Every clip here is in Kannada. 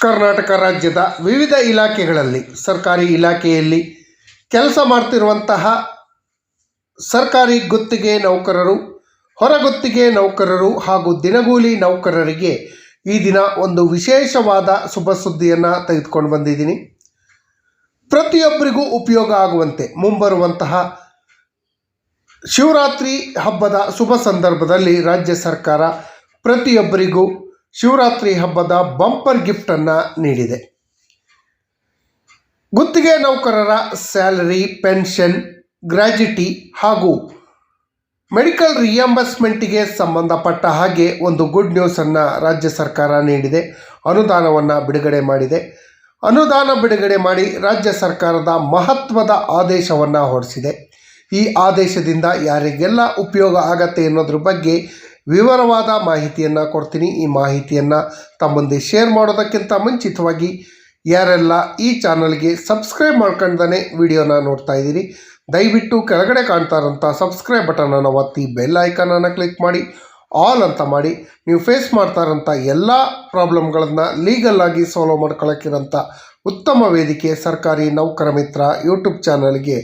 ಕರ್ನಾಟಕ ರಾಜ್ಯದ ವಿವಿಧ ಇಲಾಖೆಗಳಲ್ಲಿ ಸರ್ಕಾರಿ ಇಲಾಖೆಯಲ್ಲಿ ಕೆಲಸ ಮಾಡ್ತಿರುವಂತಹ ಸರ್ಕಾರಿ ಗುತ್ತಿಗೆ ನೌಕರರು, ಹೊರಗುತ್ತಿಗೆ ನೌಕರರು ಹಾಗೂ ದಿನಗೂಲಿ ನೌಕರರಿಗೆ ಈ ದಿನ ಒಂದು ವಿಶೇಷವಾದ ಶುಭ ಸುದ್ದಿಯನ್ನು ತೆಗೆದುಕೊಂಡು ಬಂದಿದ್ದೀನಿ. ಪ್ರತಿಯೊಬ್ಬರಿಗೂ ಉಪಯೋಗ ಆಗುವಂತೆ ಮುಂಬರುವಂತಹ ಶಿವರಾತ್ರಿ ಹಬ್ಬದ ಶುಭ ಸಂದರ್ಭದಲ್ಲಿ ರಾಜ್ಯ ಸರ್ಕಾರ ಪ್ರತಿಯೊಬ್ಬರಿಗೂ ಶಿವರಾತ್ರಿ ಹಬ್ಬದ ಬಂಪರ್ ಗಿಫ್ಟನ್ನು ನೀಡಿದೆ. ಗುತ್ತಿಗೆ ನೌಕರರ ಸ್ಯಾಲರಿ, ಪೆನ್ಷನ್, ಗ್ರ್ಯಾಚ್ಯುಟಿ ಹಾಗೂ ಮೆಡಿಕಲ್ ರಿಯಂಬರ್ಸ್ಮೆಂಟಿಗೆ ಸಂಬಂಧಪಟ್ಟ ಹಾಗೆ ಒಂದು ಗುಡ್ ನ್ಯೂಸನ್ನು ರಾಜ್ಯ ಸರ್ಕಾರ ನೀಡಿದೆ. ಅನುದಾನವನ್ನು ಬಿಡುಗಡೆ ಮಾಡಿದೆ. ಅನುದಾನ ಬಿಡುಗಡೆ ಮಾಡಿ ರಾಜ್ಯ ಸರ್ಕಾರದ ಮಹತ್ವದ ಆದೇಶವನ್ನು ಹೊರಡಿಸಿದೆ. ಈ ಆದೇಶದಿಂದ ಯಾರಿಗೆಲ್ಲ ಉಪಯೋಗ ಆಗತ್ತೆ ಅನ್ನೋದ್ರ ಬಗ್ಗೆ ವಿವರವಾದ ಮಾಹಿತಿಯನ್ನು ಕೊಡ್ತೀನಿ. ಈ ಮಾಹಿತಿಯನ್ನು ತಮ್ಮ ಮುಂದೆ ಶೇರ್ ಮಾಡೋದಕ್ಕಿಂತ ಮುಂಚಿತವಾಗಿ ಯಾರೆಲ್ಲ ಈ ಚಾನಲ್ಗೆ ಸಬ್ಸ್ಕ್ರೈಬ್ ಮಾಡ್ಕೊಂಡೇ ವಿಡಿಯೋನ ನೋಡ್ತಾ ಇದ್ದೀರಿ, ದಯವಿಟ್ಟು ಕೆಳಗಡೆ ಕಾಣ್ತಾ ಇರೋಂಥ ಸಬ್ಸ್ಕ್ರೈಬ್ ಬಟನನ್ನು ಒತ್ತಿ ಬೆಲ್ ಐಕನನ್ನು ಕ್ಲಿಕ್ ಮಾಡಿ ಆಲ್ ಅಂತ ಮಾಡಿ. ನೀವು ಫೇಸ್ ಮಾಡ್ತಾ ಇರೋಂಥ ಎಲ್ಲ ಪ್ರಾಬ್ಲಮ್ಗಳನ್ನು ಲೀಗಲ್ಲಾಗಿ ಸಾಲ್ವ್ ಮಾಡ್ಕೊಳ್ಳೋಕ್ಕಿರೋಂಥ ಉತ್ತಮ ವೇದಿಕೆ ಸರ್ಕಾರಿ ನೌಕರ ಮಿತ್ರ ಯೂಟ್ಯೂಬ್ ಚಾನಲ್ಗೆ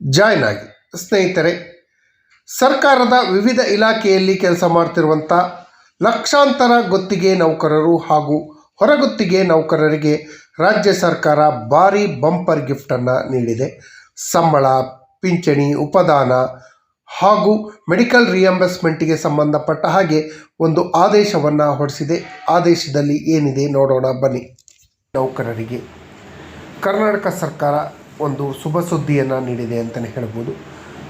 ಜಾಯ್ನ್ ಆಗಿ. ಸ್ನೇಹಿತರೆ, ಸರ್ಕಾರದ ವಿವಿಧ ಇಲಾಖೆಯಲ್ಲಿ ಕೆಲಸ ಮಾಡ್ತಿರುವಂಥ ಲಕ್ಷಾಂತರ ಗುತ್ತಿಗೆ ನೌಕರರು ಹಾಗೂ ಹೊರಗುತ್ತಿಗೆ ನೌಕರರಿಗೆ ರಾಜ್ಯ ಸರ್ಕಾರ ಭಾರಿ ಬಂಪರ್ ಗಿಫ್ಟನ್ನು ನೀಡಿದೆ. ಸಂಬಳ, ಪಿಂಚಣಿ, ಉಪದಾನ ಹಾಗೂ ಮೆಡಿಕಲ್ ರಿಯಂಬರ್ಸ್ಮೆಂಟಿಗೆ ಸಂಬಂಧಪಟ್ಟ ಹಾಗೆ ಒಂದು ಆದೇಶವನ್ನು ಹೊರಡಿಸಿದೆ. ಆದೇಶದಲ್ಲಿ ಏನಿದೆ ನೋಡೋಣ ಬನ್ನಿ. ನೌಕರರಿಗೆ ಕರ್ನಾಟಕ ಸರ್ಕಾರ ಒಂದು ಶುಭ ಸುದ್ದಿಯನ್ನು ನೀಡಿದೆ ಅಂತಲೇ ಹೇಳ್ಬೋದು.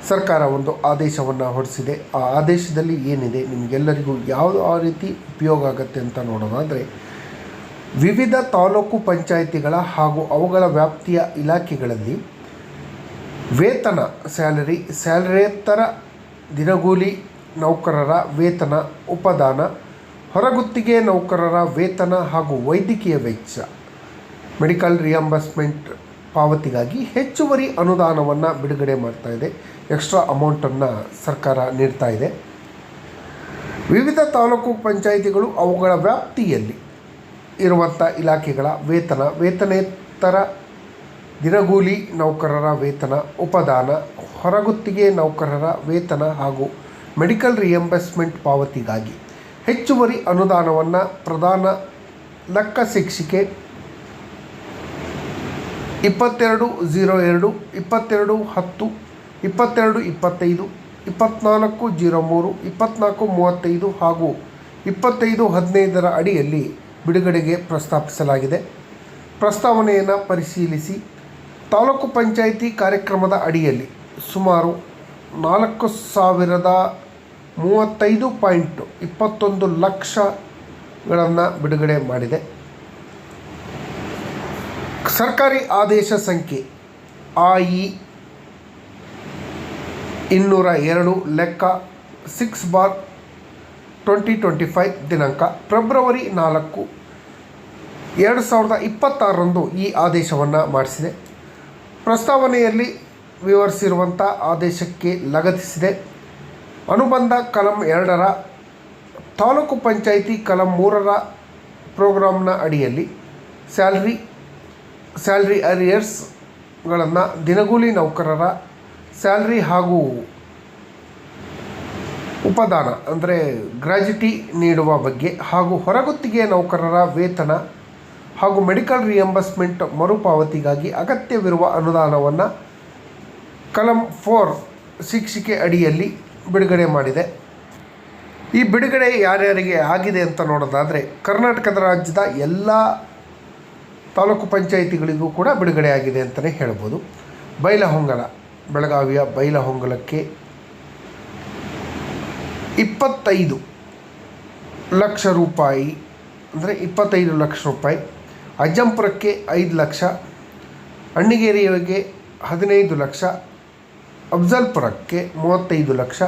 ಸರ್ಕಾರ ಒಂದು ಆದೇಶವನ್ನು ಹೊರಡಿಸಿದೆ. ಆ ಆದೇಶದಲ್ಲಿ ಏನಿದೆ, ನಿಮಗೆಲ್ಲರಿಗೂ ಯಾವ ರೀತಿ ಉಪಯೋಗ ಆಗುತ್ತೆ ಅಂತ ನೋಡೋದಾದರೆ, ವಿವಿಧ ತಾಲೂಕು ಪಂಚಾಯಿತಿಗಳ ಹಾಗೂ ಅವುಗಳ ವ್ಯಾಪ್ತಿಯ ಇಲಾಖೆಗಳಲ್ಲಿ ವೇತನ, ಸ್ಯಾಲರಿಯೇತರ ದಿನಗೂಲಿ ನೌಕರರ ವೇತನ, ಉಪದಾನ, ಹೊರಗುತ್ತಿಗೆ ನೌಕರರ ವೇತನ ಹಾಗೂ ವೈದ್ಯಕೀಯ ವೆಚ್ಚ, ಮೆಡಿಕಲ್ ರಿಯಂಬರ್ಸ್ಮೆಂಟ್ ಪಾವತಿಗಾಗಿ ಹೆಚ್ಚುವರಿ ಅನುದಾನವನ್ನು ಬಿಡುಗಡೆ ಮಾಡ್ತಾ ಇದೆ. ಎಕ್ಸ್ಟ್ರಾ ಅಮೌಂಟನ್ನು ಸರ್ಕಾರ ನೀಡ್ತಾ ಇದೆ. ವಿವಿಧ ತಾಲೂಕು ಪಂಚಾಯಿತಿಗಳು ಅವುಗಳ ವ್ಯಾಪ್ತಿಯಲ್ಲಿ ಇರುವಂಥ ಇಲಾಖೆಗಳ ವೇತನೇತರ ದಿನಗೂಲಿ ನೌಕರರ ವೇತನ, ಉಪದಾನ, ಹೊರಗುತ್ತಿಗೆ ನೌಕರರ ವೇತನ ಹಾಗೂ ಮೆಡಿಕಲ್ ರಿಯಂಬರ್ಸ್ಮೆಂಟ್ ಪಾವತಿಗಾಗಿ ಹೆಚ್ಚುವರಿ ಅನುದಾನವನ್ನು ಪ್ರಧಾನ ಲೆಕ್ಕ ಶಿಕ್ಷಿಕೆ 22/02, 22/10, 22/25, 24/03, 24/35 ಹಾಗೂ 25/15 ಅಡಿಯಲ್ಲಿ ಬಿಡುಗಡೆಗೆ ಪ್ರಸ್ತಾಪಿಸಲಾಗಿದೆ. ಪ್ರಸ್ತಾವನೆಯನ್ನು ಪರಿಶೀಲಿಸಿ ತಾಲೂಕು ಪಂಚಾಯಿತಿ ಕಾರ್ಯಕ್ರಮದ ಅಡಿಯಲ್ಲಿ ಸುಮಾರು 4035.21 ಲಕ್ಷಗಳನ್ನು ಬಿಡುಗಡೆ ಮಾಡಿದೆ. ಸರ್ಕಾರಿ ಆದೇಶ ಸಂಖ್ಯೆ AI 202 ಲೆಕ್ಕ 6/2025 ದಿನಾಂಕ ಫೆಬ್ರವರಿ 4, 2026 ಈ ಆದೇಶವನ್ನು ಮಾಡಿಸಿದೆ. ಪ್ರಸ್ತಾವನೆಯಲ್ಲಿ ವಿವರಿಸಿರುವಂಥ ಆದೇಶಕ್ಕೆ ಲಗತ್ತಿಸಿದೆ. ಅನುಬಂಧ ಕಲಂ 2ರ ತಾಲೂಕು ಪಂಚಾಯಿತಿ ಕಲಂ 3ರ ಪ್ರೋಗ್ರಾಮ್ನ ಅಡಿಯಲ್ಲಿ ಸ್ಯಾಲ್ರಿ ಅರಿಯರ್ಸ್ಗಳನ್ನು, ದಿನಗೂಲಿ ನೌಕರರ ಸ್ಯಾಲ್ರಿ ಹಾಗೂ ಉಪದಾನ ಅಂದರೆ ಗ್ರ್ಯಾಚ್ಯುಟಿ ನೀಡುವ ಬಗ್ಗೆ ಹಾಗೂ ಹೊರಗುತ್ತಿಗೆ ನೌಕರರ ವೇತನ ಹಾಗೂ ಮೆಡಿಕಲ್ ರಿಯಂಬರ್ಸ್ಮೆಂಟ್ ಮರುಪಾವತಿಗಾಗಿ ಅಗತ್ಯವಿರುವ ಅನುದಾನವನ್ನು ಕಲಂ 4 ಶಿಕ್ಷಿಕೆ ಅಡಿಯಲ್ಲಿ ಬಿಡುಗಡೆ ಮಾಡಿದೆ. ಈ ಬಿಡುಗಡೆ ಯಾರ್ಯಾರಿಗೆ ಆಗಿದೆ ಅಂತ ನೋಡೋದಾದರೆ, ಕರ್ನಾಟಕದ ರಾಜ್ಯದ ಎಲ್ಲ ತಾಲೂಕು ಪಂಚಾಯಿತಿಗಳಿಗೂ ಕೂಡ ಬಿಡುಗಡೆ ಆಗಿದೆ ಅಂತಲೇ ಹೇಳ್ಬೋದು. ಬೈಲಹೊಂಗಲ, ಬೆಳಗಾವಿಯ ಬೈಲಹೊಂಗಲಕ್ಕೆ 25 ಲಕ್ಷ ರೂಪಾಯಿ ಅಂದರೆ 25 ಲಕ್ಷ ರೂಪಾಯಿ, ಅಜ್ಜಂಪುರಕ್ಕೆ 5 ಲಕ್ಷ, ಅಣ್ಣಿಗೇರಿಯವರಿಗೆ 15 ಲಕ್ಷ, ಅಫ್ಜಲ್ಪುರಕ್ಕೆ 35 ಲಕ್ಷ,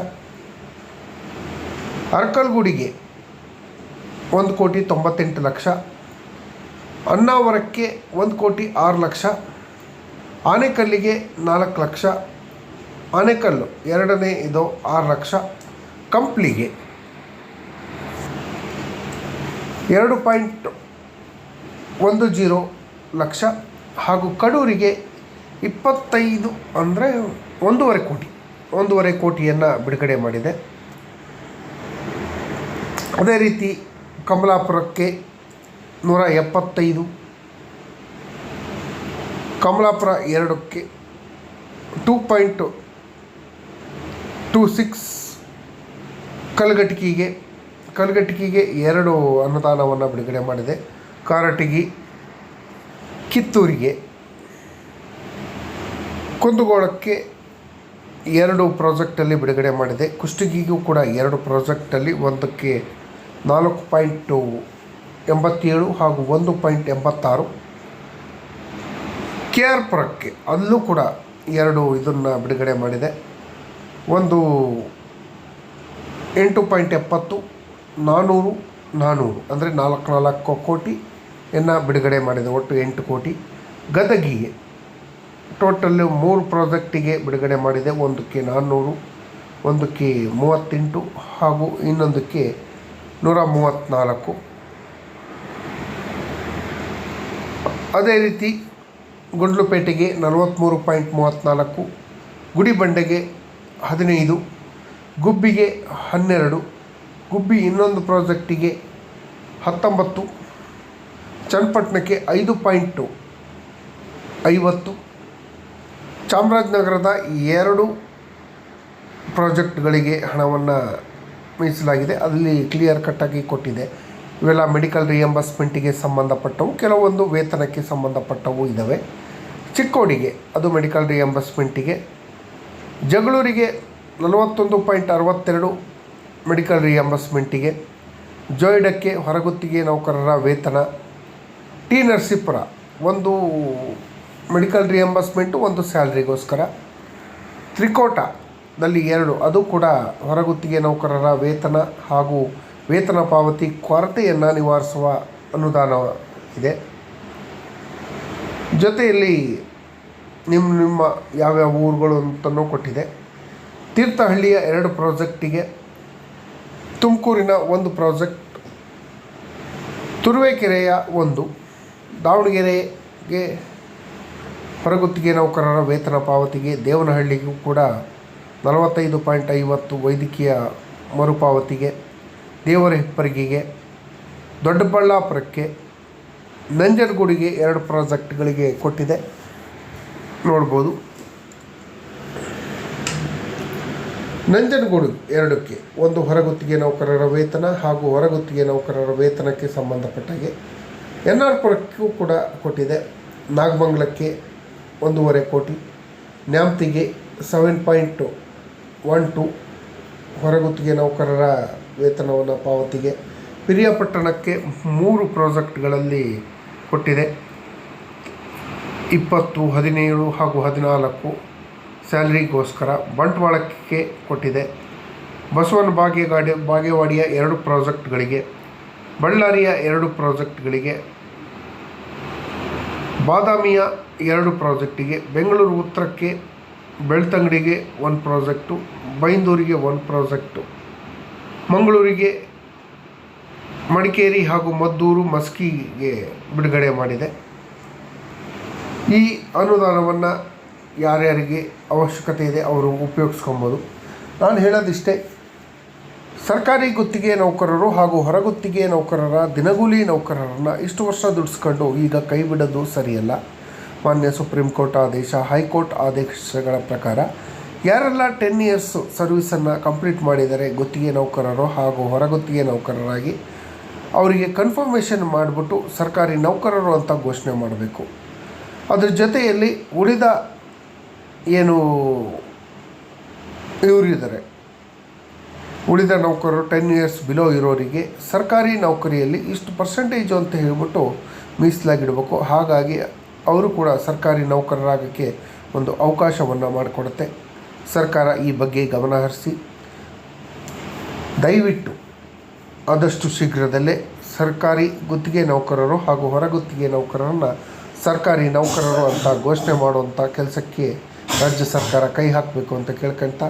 ಅರಕಲಗೂಡಿಗೆ 1,98 ಲಕ್ಷ, ಅನ್ನಾವರಕ್ಕೆ 1,06,00,000, ಆನೇಕಲ್ಲಿಗೆ 4 ಲಕ್ಷ, ಆನೇಕಲ್ಲು 2ನೇ ಇದು 6 ಲಕ್ಷ, ಕಂಪ್ಲಿಗೆ 10 ಲಕ್ಷ ಹಾಗೂ ಕಡೂರಿಗೆ 25 ಅಂದರೆ 1.5 ಕೋಟಿಯನ್ನು ಬಿಡುಗಡೆ ಮಾಡಿದೆ. ಅದೇ ರೀತಿ ಕಮಲಾಪುರಕ್ಕೆ 175, ಕಮಲಾಪುರ 2ಕ್ಕೆ 2.26, ಕಲಘಟಗಿಗೆ 2 ಅನುದಾನವನ್ನು ಬಿಡುಗಡೆ ಮಾಡಿದೆ. ಕಾರಟಗಿ, ಕಿತ್ತೂರಿಗೆ, ಕುಂದಗೋಳಕ್ಕೆ 2 ಪ್ರಾಜೆಕ್ಟಲ್ಲಿ ಬಿಡುಗಡೆ ಮಾಡಿದೆ. ಕುಷ್ಟಗಿಗೂ ಕೂಡ 2 ಪ್ರಾಜೆಕ್ಟಲ್ಲಿ, ಒಂದಕ್ಕೆ 4.87 ಹಾಗೂ 1.86. KR ಪುರಕ್ಕೆ ಅಲ್ಲೂ ಕೂಡ 2 ಇದನ್ನು ಬಿಡುಗಡೆ ಮಾಡಿದೆ. ಒಂದು 8.70, 400 ಅಂದರೆ 4 ಕೋಟಿಯನ್ನು ಬಿಡುಗಡೆ ಮಾಡಿದೆ. ಒಟ್ಟು 8 ಕೋಟಿ. ಗದಗಿಗೆ ಟೋಟಲ್ಲು 3 ಪ್ರಾಜೆಕ್ಟಿಗೆ ಬಿಡುಗಡೆ ಮಾಡಿದೆ. ಒಂದಕ್ಕೆ 400, ಒಂದಕ್ಕೆ 38 ಹಾಗೂ ಇನ್ನೊಂದಕ್ಕೆ 134. ಅದೇ ರೀತಿ ಗುಂಡ್ಲುಪೇಟೆಗೆ 43.34, ಗುಡಿಬಂಡೆಗೆ 15, ಗುಬ್ಬಿಗೆ 12, ಗುಬ್ಬಿ ಇನ್ನೊಂದು ಪ್ರಾಜೆಕ್ಟಿಗೆ 19, ಚನ್ನಪಟ್ಟಣಕ್ಕೆ 5.50, ಚಾಮರಾಜನಗರದ 2 ಪ್ರಾಜೆಕ್ಟ್ಗಳಿಗೆ ಹಣವನ್ನು ಮೀಸಲಾಗಿದೆ. ಅಲ್ಲಿ ಕ್ಲಿಯರ್ ಕಟ್ಟಾಗಿ ಕೊಟ್ಟಿದೆ. ಇವೆಲ್ಲ ಮೆಡಿಕಲ್ ರಿಯಂಬರ್ಸ್ಮೆಂಟಿಗೆ ಸಂಬಂಧಪಟ್ಟವು, ಕೆಲವೊಂದು ವೇತನಕ್ಕೆ ಸಂಬಂಧಪಟ್ಟವು ಇದ್ದಾವೆ. ಚಿಕ್ಕೋಡಿಗೆ ಅದು ಮೆಡಿಕಲ್ ರಿಯಂಬರ್ಸ್ಮೆಂಟಿಗೆ. ಜಗಳೂರಿಗೆ 41.62 ಮೆಡಿಕಲ್ ರಿಯಂಬರ್ಸ್ಮೆಂಟಿಗೆ. ಜೋಯಿಡಕ್ಕೆ ಹೊರಗುತ್ತಿಗೆ ನೌಕರರ ವೇತನ. ಟಿ ನರಸೀಪುರ 1 ಮೆಡಿಕಲ್ ರಿಯಂಬರ್ಸ್ಮೆಂಟು, 1 ಸ್ಯಾಲ್ರಿಗೋಸ್ಕರ. ತ್ರಿಕೋಟದಲ್ಲಿ 2, ಅದು ಕೂಡ ಹೊರಗುತ್ತಿಗೆ ನೌಕರರ ವೇತನ ಹಾಗೂ ವೇತನ ಪಾವತಿ ಕೊರತೆಯನ್ನು ನಿವಾರಿಸುವ ಅನುದಾನ ಇದೆ. ಜೊತೆಯಲ್ಲಿ ನಿಮ್ಮ ಯಾವ್ಯಾವ ಊರುಗಳು ಅಂತಲೂ ಕೊಟ್ಟಿದೆ. ತೀರ್ಥಹಳ್ಳಿಯ 2 ಪ್ರಾಜೆಕ್ಟಿಗೆ, ತುಮಕೂರಿನ 1 ಪ್ರಾಜೆಕ್ಟ್, ತುರುವೇಕೆರೆಯ 1, ದಾವಣಗೆರೆಗೆ ಹೊರಗುತ್ತಿಗೆ ನೌಕರರ ವೇತನ ಪಾವತಿಗೆ. ದೇವನಹಳ್ಳಿಗೂ ಕೂಡ 45.50 ವೈದ್ಯಕೀಯ ಮರುಪಾವತಿಗೆ. ದೇವರ ಹಿಪ್ಪರಿಗೆಗೆ, ದೊಡ್ಡಬಳ್ಳಾಪುರಕ್ಕೆ, ನಂಜನಗೂಡಿಗೆ 2 ಪ್ರಾಜೆಕ್ಟ್ಗಳಿಗೆ ಕೊಟ್ಟಿದೆ ನೋಡ್ಬೋದು. ನಂಜನಗೂಡು 2ಕ್ಕೆ 1 ಹೊರಗುತ್ತಿಗೆ ನೌಕರರ ವೇತನ ಹಾಗೂ ಹೊರಗುತ್ತಿಗೆ ನೌಕರರ ವೇತನಕ್ಕೆ ಸಂಬಂಧಪಟ್ಟಾಗೆ. NR ಪುರಕ್ಕೂ ಕೂಡ ಕೊಟ್ಟಿದೆ. ನಾಗಮಂಗಲಕ್ಕೆ 1.5 ಕೋಟಿ, ನ್ಯಾಮತಿಗೆ 7.12 ಹೊರಗುತ್ತಿಗೆ ನೌಕರರ ವೇತನವನ್ನು ಪಾವತಿಗೆ. ಪಿರಿಯಾಪಟ್ಟಣಕ್ಕೆ 3 ಪ್ರಾಜೆಕ್ಟ್ಗಳಲ್ಲಿ ಕೊಟ್ಟಿದೆ. 20, 17 ಹಾಗೂ 14 ಸ್ಯಾಲರಿಗೋಸ್ಕರ. ಬಂಟ್ವಾಳಕ್ಕೆ ಕೊಟ್ಟಿದೆ. ಬಸವನ ಬಾಗೇವಾಡಿಯ 2 ಪ್ರಾಜೆಕ್ಟ್ಗಳಿಗೆ, ಬಳ್ಳಾರಿಯ 2 ಪ್ರಾಜೆಕ್ಟ್ಗಳಿಗೆ, ಬಾದಾಮಿಯ 2 ಪ್ರಾಜೆಕ್ಟಿಗೆ, ಬೆಂಗಳೂರು ಉತ್ತರಕ್ಕೆ ಬೆಳ್ತಂಗಡಿಗೆ 1 ಪ್ರಾಜೆಕ್ಟು, ಬೈಂದೂರಿಗೆ 1 ಪ್ರಾಜೆಕ್ಟು, ಮಂಗಳೂರಿಗೆ, ಮಡಿಕೇರಿ ಹಾಗೂ ಮದ್ದೂರು, ಮಸ್ಕಿಗೆ ಬಿಡುಗಡೆ ಮಾಡಿದೆ. ಈ ಅನುದಾನವನ್ನು ಯಾರ್ಯಾರಿಗೆ ಅವಶ್ಯಕತೆ ಇದೆ ಅವರು ಉಪಯೋಗಿಸ್ಕೊಬೋದು. ನಾನು ಹೇಳೋದಿಷ್ಟೇ, ಸರ್ಕಾರಿ ಗುತ್ತಿಗೆ ನೌಕರರು ಹಾಗೂ ಹೊರಗುತ್ತಿಗೆ ನೌಕರರ ದಿನಗೂಲಿ ನೌಕರರನ್ನು ಇಷ್ಟು ವರ್ಷ ದುಡಿಸ್ಕೊಂಡು ಈಗ ಕೈ ಬಿಡೋದು ಸರಿಯಲ್ಲ. ಮಾನ್ಯ ಸುಪ್ರೀಂ ಕೋರ್ಟ್ ಆದೇಶ, ಹೈಕೋರ್ಟ್ ಆದೇಶಗಳ ಪ್ರಕಾರ ಯಾರೆಲ್ಲ 10 ಇಯರ್ಸ್ ಸರ್ವಿಸನ್ನು ಕಂಪ್ಲೀಟ್ ಮಾಡಿದರೆ ಗುತ್ತಿಗೆ ನೌಕರರು ಹಾಗೂ ಹೊರಗುತ್ತಿಗೆ ನೌಕರರಾಗಿ ಅವರಿಗೆ ಕನ್ಫರ್ಮೇಷನ್ ಮಾಡಿಬಿಟ್ಟು ಸರ್ಕಾರಿ ನೌಕರರು ಅಂತ ಘೋಷಣೆ ಮಾಡಬೇಕು. ಅದ್ರ ಜೊತೆಯಲ್ಲಿ ಉಳಿದ ಏನು ಇವರಿದ್ದಾರೆ ಉಳಿದ ನೌಕರರು 10 ಇಯರ್ಸ್ ಬಿಲೋ ಇರೋರಿಗೆ ಸರ್ಕಾರಿ ನೌಕರಿಯಲ್ಲಿ ಇಷ್ಟು ಪರ್ಸೆಂಟೇಜು ಅಂತ ಹೇಳಿಬಿಟ್ಟು ಮೀಸಲಾಗಿಡಬೇಕು. ಹಾಗಾಗಿ ಅವರು ಕೂಡ ಸರ್ಕಾರಿ ನೌಕರರಾಗೋಕ್ಕೆ ಒಂದು ಅವಕಾಶವನ್ನು ಮಾಡಿಕೊಡುತ್ತೆ. ಸರ್ಕಾರ ಈ ಬಗ್ಗೆ ಗಮನ ಹರಿಸಿ ದಯವಿಟ್ಟು ಆದಷ್ಟು ಶೀಘ್ರದಲ್ಲೇ ಸರ್ಕಾರಿ ಗುತ್ತಿಗೆ ನೌಕರರು ಹಾಗೂ ಹೊರಗುತ್ತಿಗೆ ನೌಕರರನ್ನು ಸರ್ಕಾರಿ ನೌಕರರು ಅಂತ ಘೋಷಣೆ ಮಾಡುವಂಥ ಕೆಲಸಕ್ಕೆ ರಾಜ್ಯ ಸರ್ಕಾರ ಕೈ ಹಾಕಬೇಕು ಅಂತ ಕೇಳ್ಕೊಂತ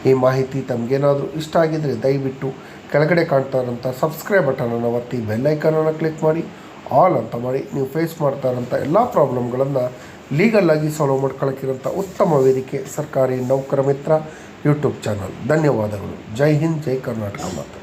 ಈ ಮಾಹಿತಿ ತಮಗೇನಾದರೂ ಇಷ್ಟ ಆಗಿದ್ದರೆ ದಯವಿಟ್ಟು ಕೆಳಗಡೆ ಕಾಣ್ತಾ ಇರೋಂಥ ಸಬ್ಸ್ಕ್ರೈಬ್ ಬಟನನ್ನು ಒತ್ತಿ ಬೆಲ್ಲೈಕನನ್ನು ಕ್ಲಿಕ್ ಮಾಡಿ ಆಲ್ ಅಂತ ಮಾಡಿ ನೀವು ಫೇಸ್ ಮಾಡ್ತಾ ಇರೋಂಥ ಎಲ್ಲ ಪ್ರಾಬ್ಲಮ್ಗಳನ್ನು ಲೀಗಲ್ಲಾಗಿ ಸಾಲ್ವ್ ಮಾಡ್ಕೊಳ್ಳೋಕ್ಕಿರೋಂಥ ಉತ್ತಮ ವೇದಿಕೆ ಸರ್ಕಾರಿ ನೌಕರ ಮಿತ್ರ ಯೂಟ್ಯೂಬ್ ಚಾನಲ್. ಧನ್ಯವಾದಗಳು. ಜೈ ಹಿಂದ್, ಜೈ ಕರ್ನಾಟಕ ಮಾತ್ರ.